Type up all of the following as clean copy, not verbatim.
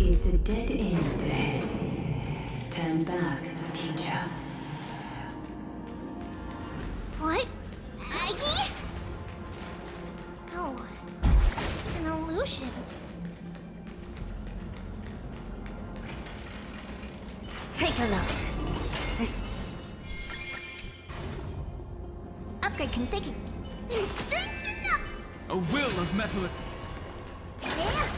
It's a dead end ahead. Turn back, teacher. What? Aggie? No. It's an illusion. Take a look. There's... Upgrade configured. There's strength enough! A will of metal. Yeah!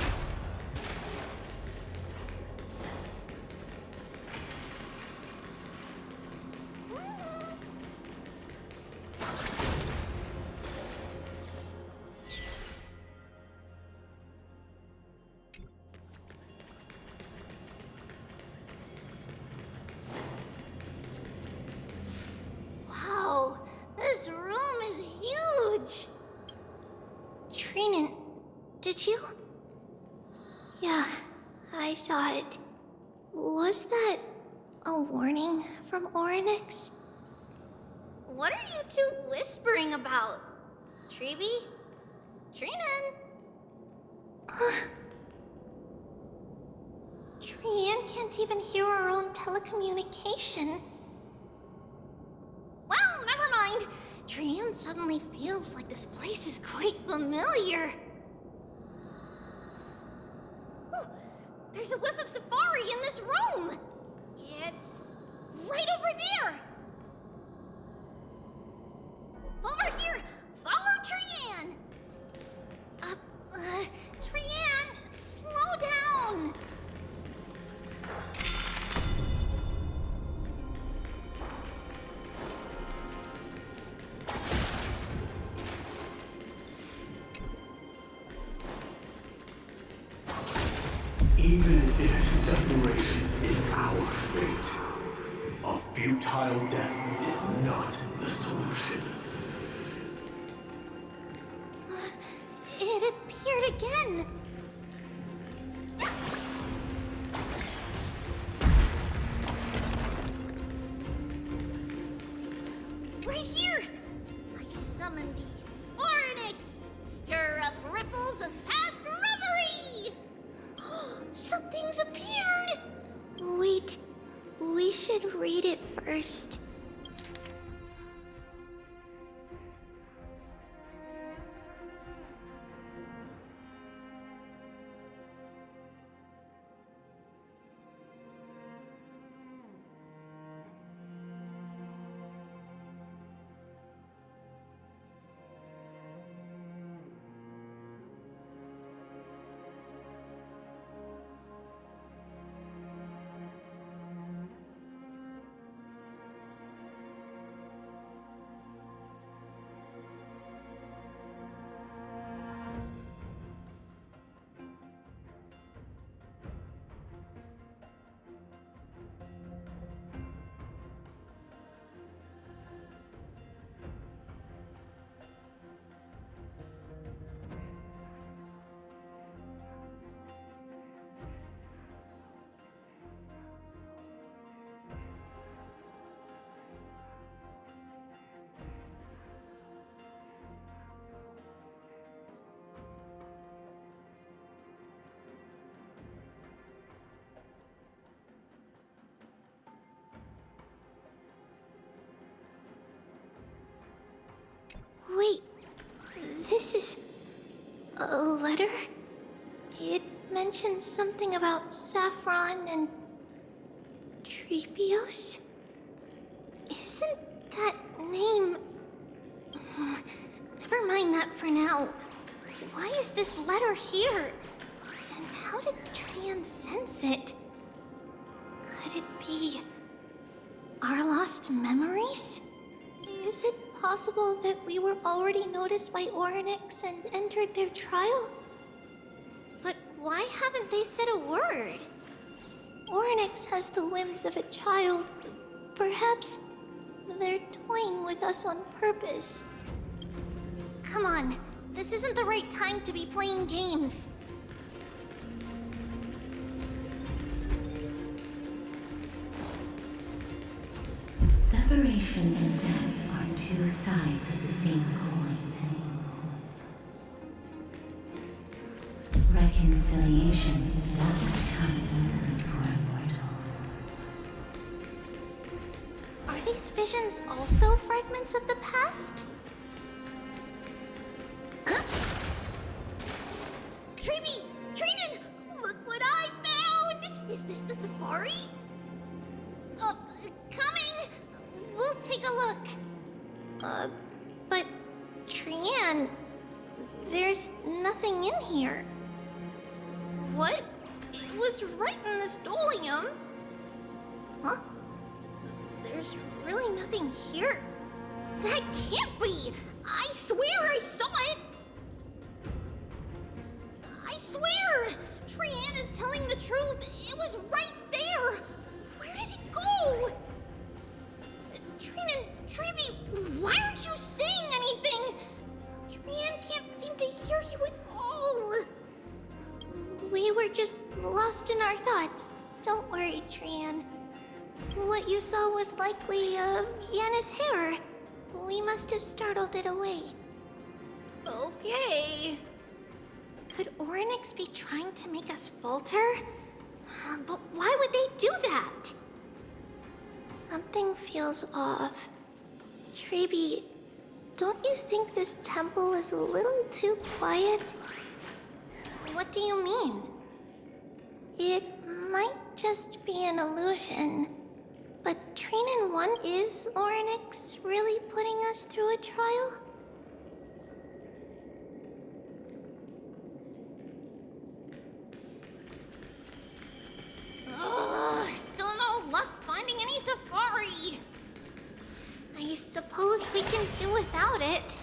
Wow, this room is huge! Trinan, did you? Yeah, I saw it. Was that a warning from Orynyx? What are you two whispering about? Treeby? Trinan? Trian can't even hear our own telecommunication. Well, never mind. Trian suddenly feels like this place is quite familiar. Oh, there's a whiff of safari in this room. It's right over there. Over here, follow Trian. Trian, slow down. Even if separation is our fate, a futile death is not the solution. It appeared again. Right here! I summon thee, Orynyx! Stir up ripples of past reverie! Something's appeared! Wait, we should read it first. Wait, this is a letter? It mentions something about Saffron and Treebios? Isn't that name... Never mind that for now. Why is this letter here? And how did Trian sense it? Could it be our lost memories? Is it possible that we were already noticed by Orynyx and entered their trial? But why haven't they said a word? Orynyx has the whims of a child. Perhaps they're toying with us on purpose. Come on, this isn't the right time to be playing games. Separation and death are two sides of the same coin. Right Reconciliation doesn't come easily for a mortal. Are these visions also fragments of the past? Huh? Treeby! Trinan! Look what I found! Is this the safari? Coming! We'll take a look. But Trian, there's nothing in here. What? It was right in the stolium. Huh? There's really nothing here. That can't be! I swear I saw it! I swear! Trian is telling the truth. It was right there! Where did it go? Trinan, Treeby, why aren't you saying anything? Trian can't seem to hear you at all. We were just lost in our thoughts. Don't worry, Trian. What you saw was likely, Yanna's hair. We must have startled it away. Okay. Could Orynyx be trying to make us falter? But why would they do that? Something feels off. Treeby, don't you think this temple is a little too quiet? What do you mean? It might just be an illusion. But Trinan 1, is Orynyx really putting us through a trial? Still no luck finding any safari. I suppose we can do without it.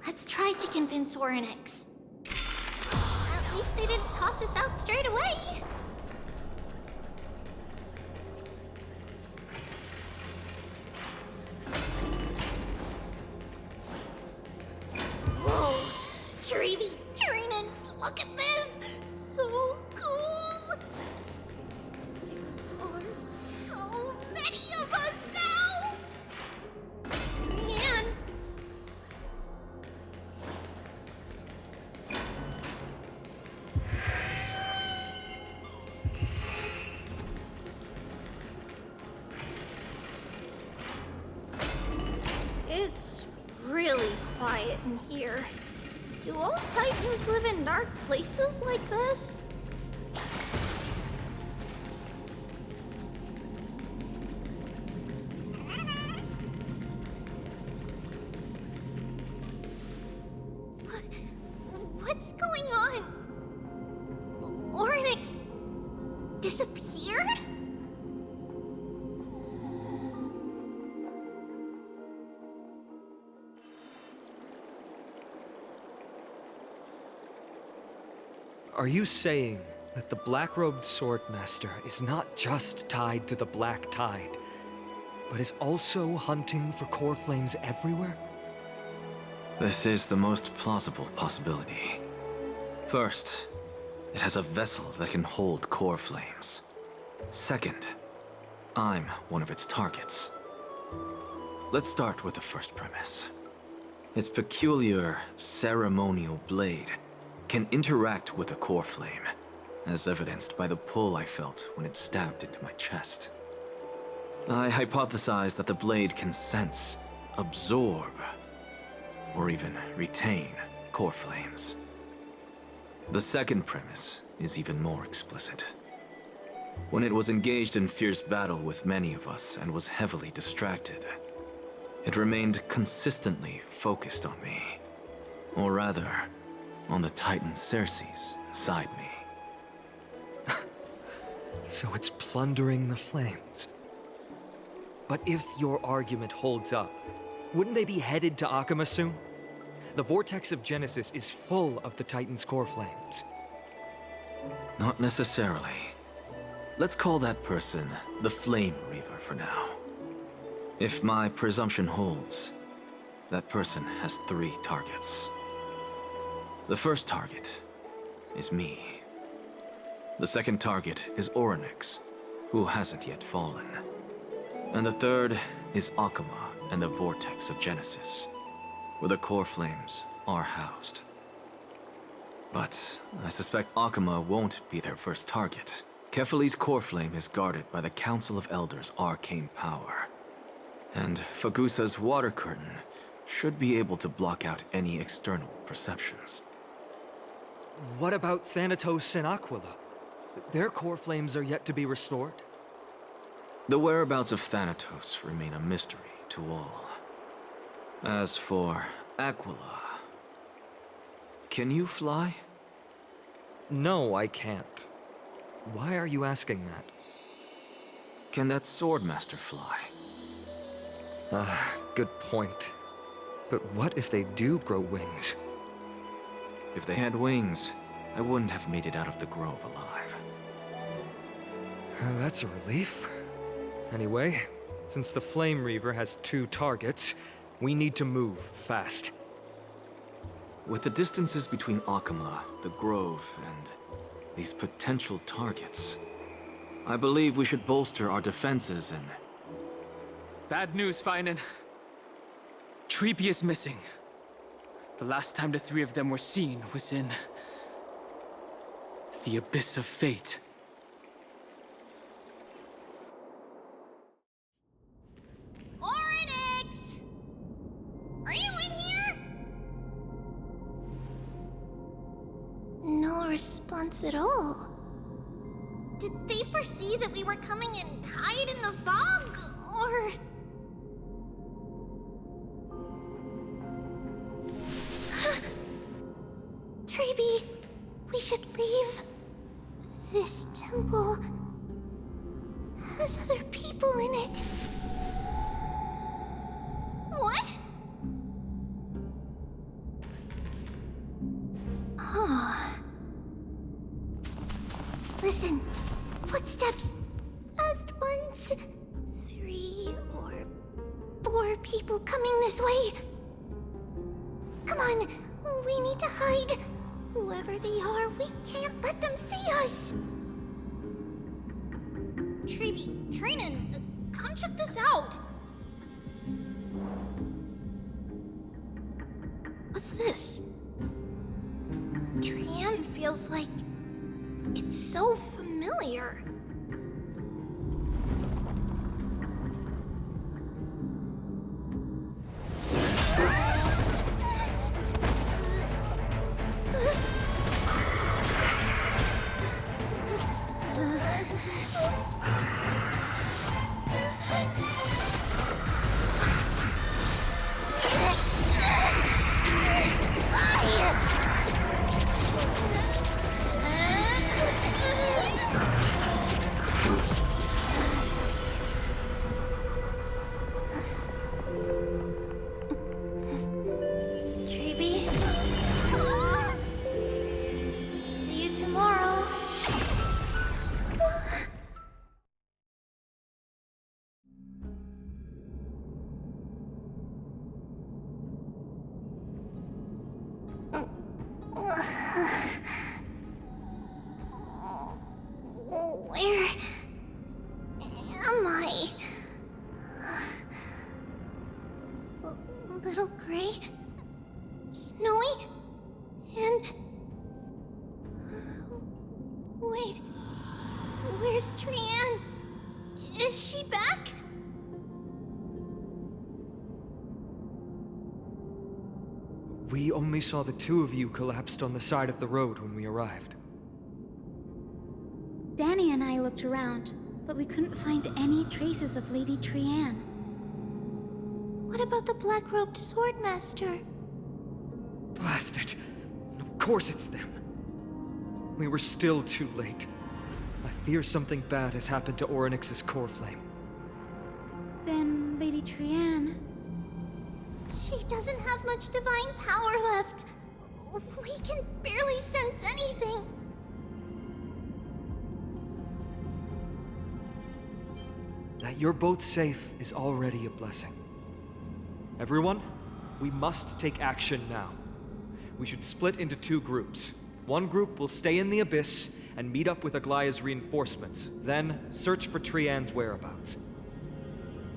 Let's try to convince Orynyx. At least they didn't toss us out straight away. Whoa, Treeby, Trinan, look at this! So cool! There are so many of us now! Man! It's really quiet in here. Do all Titans live in dark places like this? What's going on? Orynyx disappeared? Are you saying that the black-robed swordmaster is not just tied to the Black Tide, but is also hunting for core flames everywhere? This is the most plausible possibility. First, it has a vessel that can hold core flames. Second, I'm one of its targets. Let's start with the first premise. Its peculiar ceremonial blade can interact with a core flame, as evidenced by the pull I felt when it stabbed into my chest. I hypothesize that the blade can sense, absorb, or even retain core flames. The second premise is even more explicit. When it was engaged in fierce battle with many of us and was heavily distracted, it remained consistently focused on me. Or rather, on the Titan Xerxes inside me. So it's plundering the flames. But if your argument holds up, wouldn't they be headed to Akama soon? The vortex of Genesis is full of the Titan's core flames. Not necessarily. Let's call that person the Flame Reaver for now. If my presumption holds, that person has 3 targets. The first target is me. The second target is Orynyx, who hasn't yet fallen. And the third is Akama and the Vortex of Genesis, where the core flames are housed. But I suspect Akuma won't be their first target. Kefali's core flame is guarded by the Council of Elders' arcane power. And Fagusa's water curtain should be able to block out any external perceptions. What about Thanatos and Aquila? Their core flames are yet to be restored. The whereabouts of Thanatos remain a mystery to all. As for Aquila, can you fly? No, I can't. Why are you asking that? Can that Swordmaster fly? Good point. But what if they do grow wings? If they had wings, I wouldn't have made it out of the grove alive. That's a relief. Anyway, since the Flame Reaver has 2 targets, we need to move fast. With the distances between Akuma, the grove, and these potential targets, I believe we should bolster our defenses and... Bad news, Finan. Treepy is missing. The last time the 3 of them were seen was in... the Abyss of Fate. Oryx! Are you in here? No response at all. Did they foresee that we were coming and hide in the fog? Or... Treeby, we should leave. This temple has other people in it. What? Oh. Listen, footsteps. Fast ones. 3 or 4 people coming this way. Come on, we need to hide. Whoever they are, we can't let them see us. Treeby, Trainin, come check this out. What's this? Tran feels like it's so familiar. Treeby? See you tomorrow. Where am I? Little Gray? Snowy? And... Wait... Where's Trian? Is she back? We only saw the 2 of you collapsed on the side of the road when we arrived. Danny and I looked around, but we couldn't find any traces of Lady Trian. What about the black-robed swordmaster? Blast it! Of course it's them. We were still too late. I fear something bad has happened to Oryx's core flame. Then Lady Trian... She doesn't have much divine power left. We can barely sense anything. That you're both safe is already a blessing. Everyone, we must take action now. We should split into 2 groups. One group will stay in the Abyss and meet up with Aglaya's reinforcements, then search for Trian's whereabouts.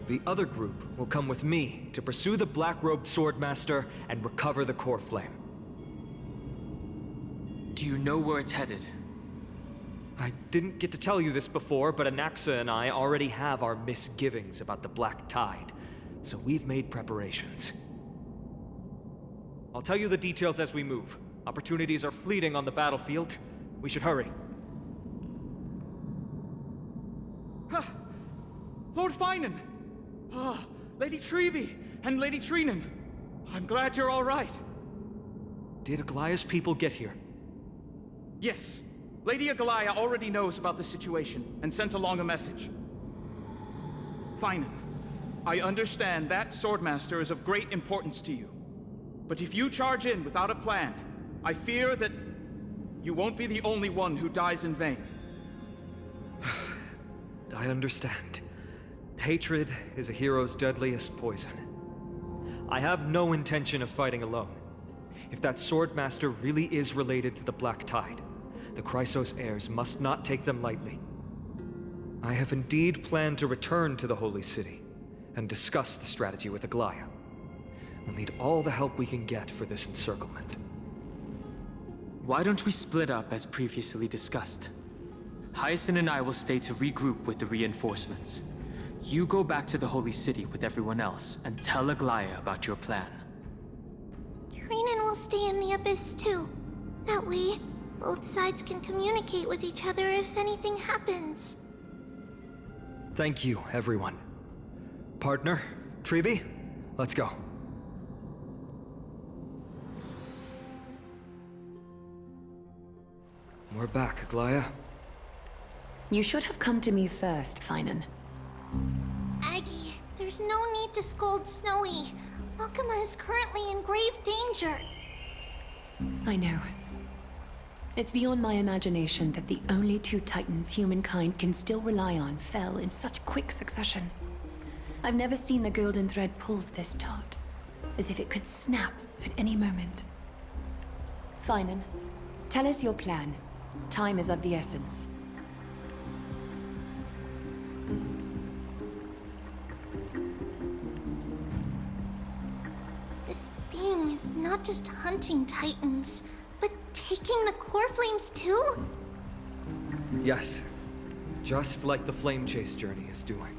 The other group will come with me to pursue the black-robed swordmaster and recover the core flame. you know where it's headed? I didn't get to tell you this before, but Anaxa and I already have our misgivings about the Black Tide, so we've made preparations. I'll tell you the details as we move. Opportunities are fleeting on the battlefield. We should hurry. Lord Finan! Ah, Lady Treby and Lady Treenan. I'm glad you're all right. Did Aglaya's people get here? Yes. Lady Aglaya already knows about the situation and sent along a message. Finan, I understand that Swordmaster is of great importance to you. But if you charge in without a plan, I fear that you won't be the only one who dies in vain. I understand. Hatred is a hero's deadliest poison. I have no intention of fighting alone. If that Swordmaster really is related to the Black Tide, the Chrysos heirs must not take them lightly. I have indeed planned to return to the Holy City and discuss the strategy with Aglaya. We'll need all the help we can get for this encirclement. Why don't we split up as previously discussed? Hyacinth and I will stay to regroup with the reinforcements. You go back to the Holy City with everyone else and tell Aglaya about your plan. Treenan will stay in the Abyss too. That way, both sides can communicate with each other if anything happens. Thank you, everyone. Partner, Treby, let's go. We're back, Aglaya. You should have come to me first, Finan. Aggie, there's no need to scold Snowy. Akuma is currently in grave danger. I know. It's beyond my imagination that the only two titans humankind can still rely on fell in such quick succession. I've never seen the golden thread pulled this taut, as if it could snap at any moment. Finan, tell us your plan. Time is of the essence. This being is not just hunting titans, but taking the core flames too? Yes, just like the Flame Chase journey is doing.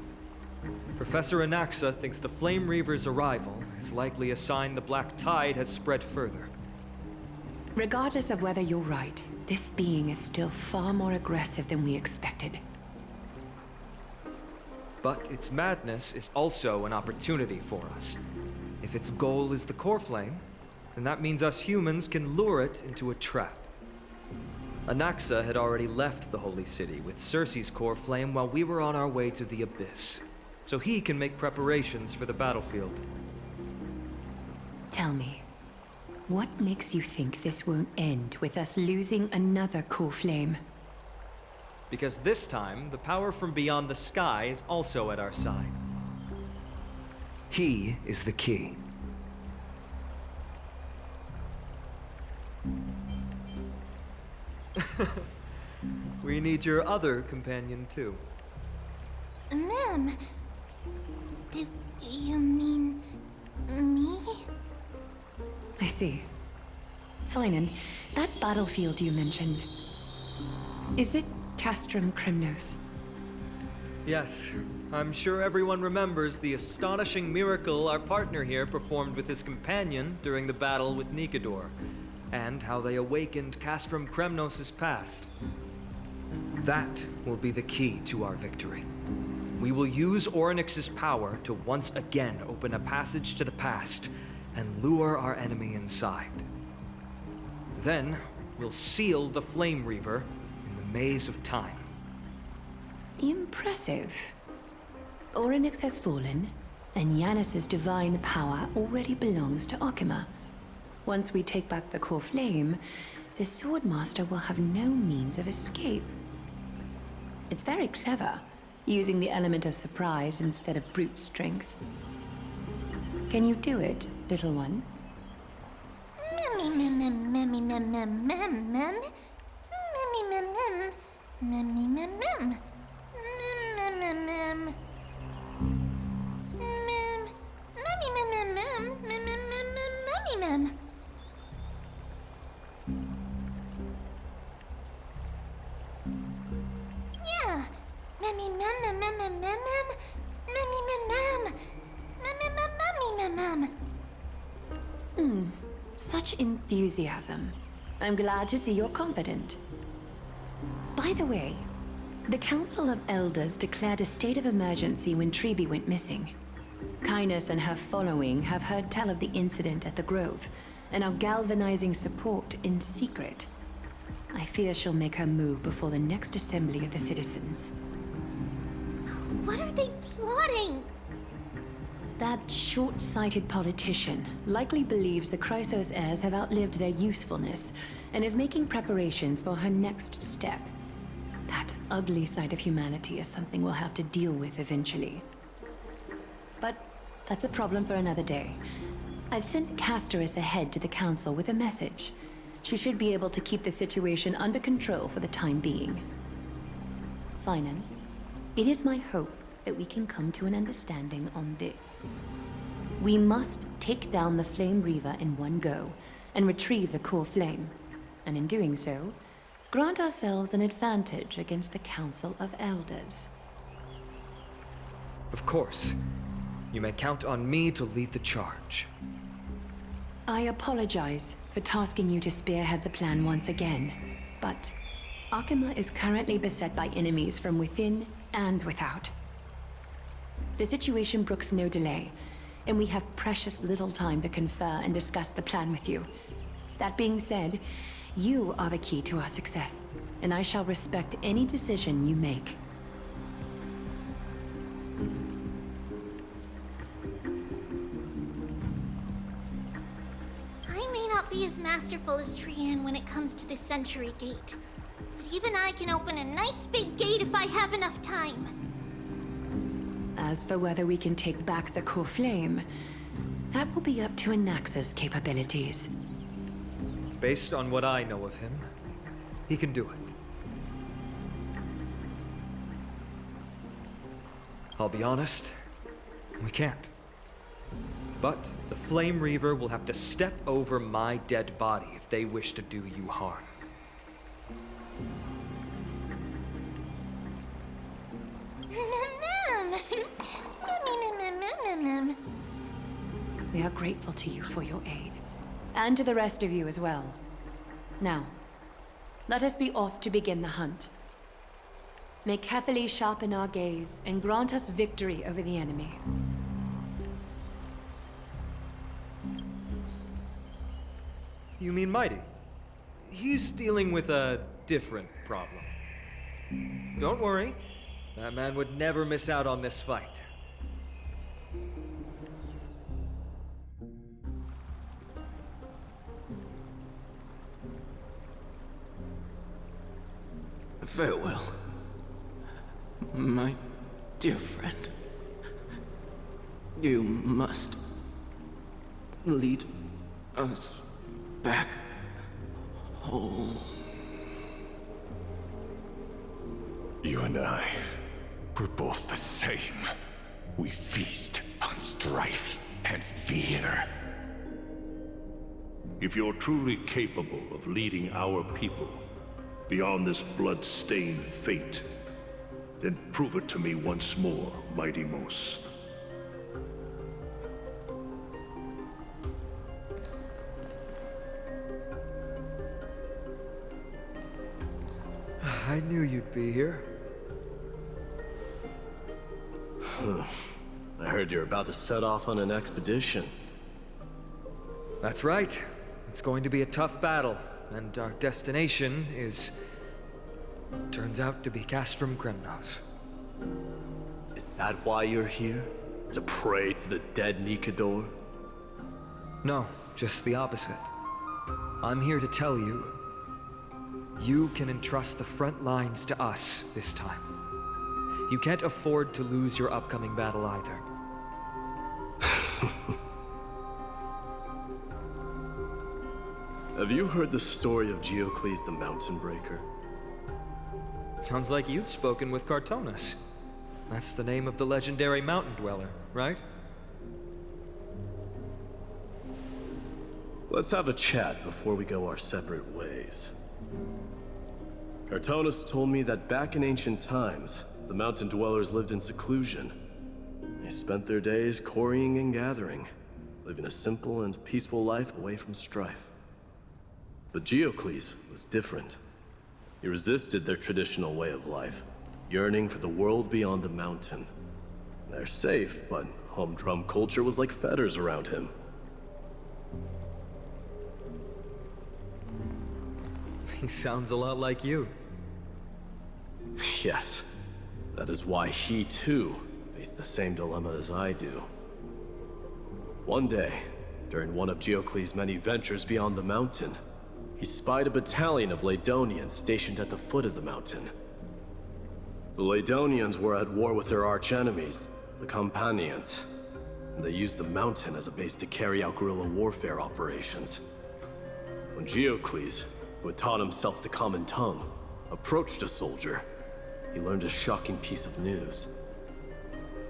Professor Anaxa thinks the Flame Reaver's arrival is likely a sign the Black Tide has spread further. Regardless of whether you're right, this being is still far more aggressive than we expected. But its madness is also an opportunity for us. If its goal is the core flame, then that means us humans can lure it into a trap. Anaxa had already left the Holy City with Cersei's core flame while we were on our way to the Abyss, so he can make preparations for the battlefield. Tell me, what makes you think this won't end with us losing another core flame? Because this time, the power from beyond the sky is also at our side. He is the key. We need your other companion, too. Ma'am, do you mean me? I see. Finan, that battlefield you mentioned, is it Castrum Kremnos? Yes, I'm sure everyone remembers the astonishing miracle our partner here performed with his companion during the battle with Nikador, and how they awakened Castrum Kremnos' past. That will be the key to our victory. We will use Orynyx's power to once again open a passage to the past and lure our enemy inside. Then, we'll seal the Flame Reaver in the maze of time. Impressive. Orynyx has fallen, and Yanis's divine power already belongs to Akuma. Once we take back the core flame, the Swordmaster will have no means of escape. It's very clever, using the element of surprise instead of brute strength. Can you do it, little one? Memmy mem mem mem mem mem mem. Memmy mem mem. Memmy mem mem. Such enthusiasm. I'm glad to see you're confident. By the way, the Council of Elders declared a state of emergency when Treeby went missing. Kynus and her following have heard tell of the incident at the Grove, and are galvanizing support in secret. I fear she'll make her move before the next assembly of the citizens. What are they plotting? That short-sighted politician likely believes the Chrysos heirs have outlived their usefulness, and is making preparations for her next step. That ugly side of humanity is something we'll have to deal with eventually. But that's a problem for another day. I've sent Casterus ahead to the council with a message. She should be able to keep the situation under control for the time being. Finan, it is my hope that we can come to an understanding on this. We must take down the Flame Reaver in one go, and retrieve the core flame. And in doing so, grant ourselves an advantage against the Council of Elders. Of course. You may count on me to lead the charge. I apologize for tasking you to spearhead the plan once again, but Akima is currently beset by enemies from within and without. The situation brooks no delay, and we have precious little time to confer and discuss the plan with you. That being said, you are the key to our success, and I shall respect any decision you make. I may not be as masterful as Trian when it comes to the Century Gate, but even I can open a nice big gate if I have enough time. As for whether we can take back the core flame, that will be up to Anaxa's capabilities. Based on what I know of him, he can do it. I'll be honest, we can't. But the Flame Reaver will have to step over my dead body if they wish to do you harm. We are grateful to you for your aid, and to the rest of you as well. Now, let us be off to begin the hunt. May Kethely sharpen our gaze and grant us victory over the enemy. You mean Mighty? He's dealing with a different problem. Don't worry, that man would never miss out on this fight. Farewell, my dear friend. You must lead us back home. You and I, we're both the same. We feast on strife and fear. If you're truly capable of leading our people beyond this blood-stained fate, then prove it to me once more, Mighty Mos. I knew you'd be here. I heard you're about to set off on an expedition. That's right. It's going to be a tough battle, and our destination is... turns out to be Castrum Kremnos. Is that why you're here? To pray to the dead Nikador? No, just the opposite. I'm here to tell you, you can entrust the front lines to us this time. You can't afford to lose your upcoming battle either. Have you heard the story of Geocles the Mountain Breaker? Sounds like you've spoken with Cartonus. That's the name of the legendary mountain dweller, right? Let's have a chat before we go our separate ways. Cartonus told me that back in ancient times, the mountain dwellers lived in seclusion. They spent their days quarrying and gathering, living a simple and peaceful life away from strife. But Geocles was different. He resisted their traditional way of life, yearning for the world beyond the mountain. They're safe, but humdrum culture was like fetters around him. He sounds a lot like you. Yes, that is why he too faced the same dilemma as I do. One day, during one of Geocles' many ventures beyond the mountain, he spied a battalion of Laedonians stationed at the foot of the mountain. The Laedonians were at war with their archenemies, the Companions, and they used the mountain as a base to carry out guerrilla warfare operations. When Geocles, who had taught himself the common tongue, approached a soldier, he learned a shocking piece of news.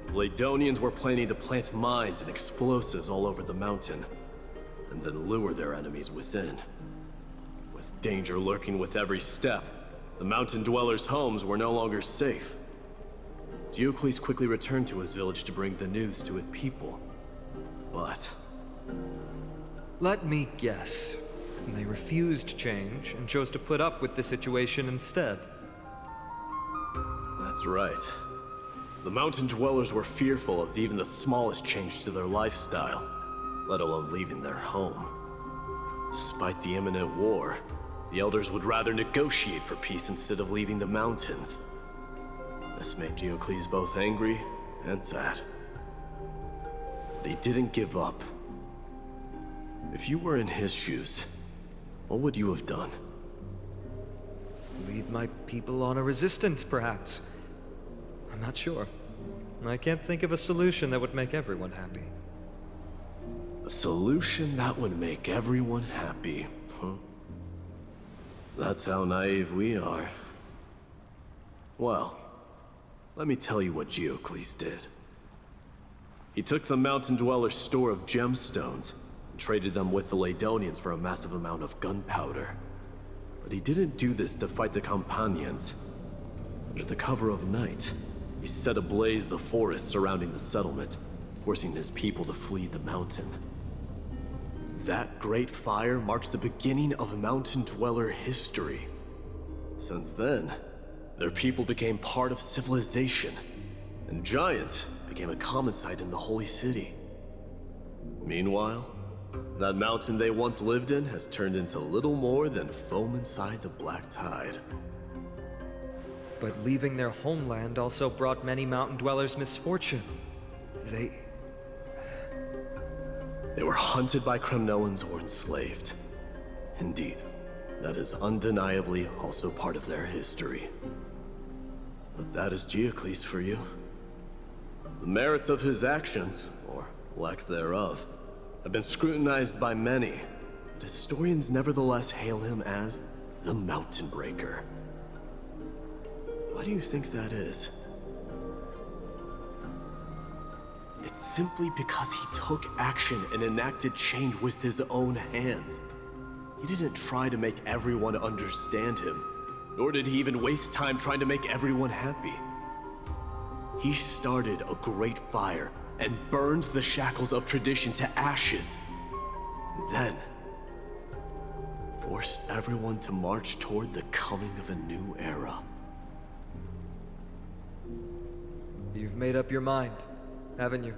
The Laedonians were planning to plant mines and explosives all over the mountain, and then lure their enemies within. With danger lurking with every step, the mountain dwellers' homes were no longer safe. Geocles quickly returned to his village to bring the news to his people. But Let me guess. They refused change and chose to put up with the situation instead. that's right. The mountain dwellers were fearful of even the smallest change to their lifestyle, let alone leaving their home. Despite the imminent war, the elders would rather negotiate for peace instead of leaving the mountains. This made Geocles both angry and sad. But he didn't give up. If you were in his shoes, what would you have done? Lead my people on a resistance, perhaps. I'm not sure. I can't think of a solution that would make everyone happy. A solution that would make everyone happy, huh? That's how naive we are. Well, let me tell you what Geocles did. He took the mountain dwellers' store of gemstones and traded them with the Laedonians for a massive amount of gunpowder. But he didn't do this to fight the Companions. Under the cover of night, he set ablaze the forest surrounding the settlement, forcing his people to flee the mountain. That great fire marked the beginning of mountain dweller history. Since then, their people became part of civilization, and giants became a common sight in the holy city. Meanwhile, that mountain they once lived in has turned into little more than foam inside the black tide. But leaving their homeland also brought many mountain dwellers misfortune. They were hunted by Kremnoans or enslaved. Indeed, that is undeniably also part of their history. But that is Geocles for you. The merits of his actions, or lack thereof, have been scrutinized by many, but historians nevertheless hail him as the Mountain Breaker. Why do you think that is? It's simply because he took action and enacted change with his own hands. He didn't try to make everyone understand him, nor did he even waste time trying to make everyone happy. He started a great fire and burned the shackles of tradition to ashes. And then forced everyone to march toward the coming of a new era. You've made up your mind, haven't you?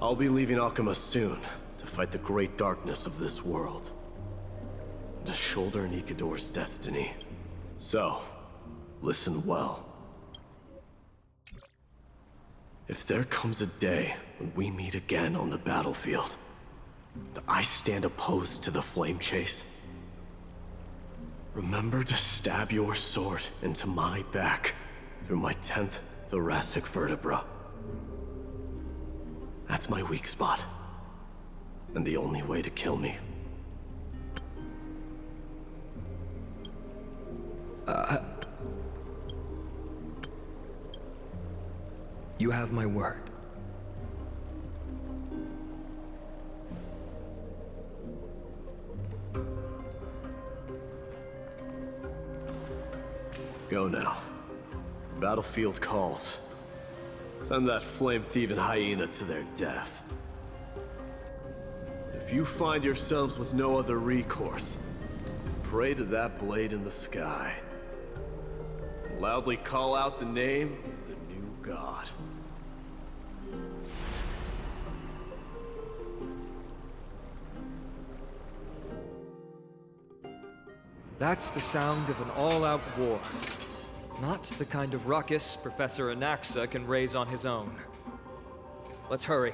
I'll be leaving Akama soon to fight the great darkness of this world, to shoulder Nikador's destiny. So, listen well. If there comes a day when we meet again on the battlefield, and I stand opposed to the flame chase, remember to stab your sword into my back through my 10th thoracic vertebra. That's my weak spot, and the only way to kill me. You have my word. Go now. Battlefield calls. Send that flame-thieving hyena to their death. If you find yourselves with no other recourse, pray to that blade in the sky. Loudly call out the name of the new god. That's the sound of an all-out war. Not the kind of ruckus Professor Anaxa can raise on his own. Let's hurry.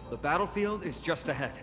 The battlefield is just ahead.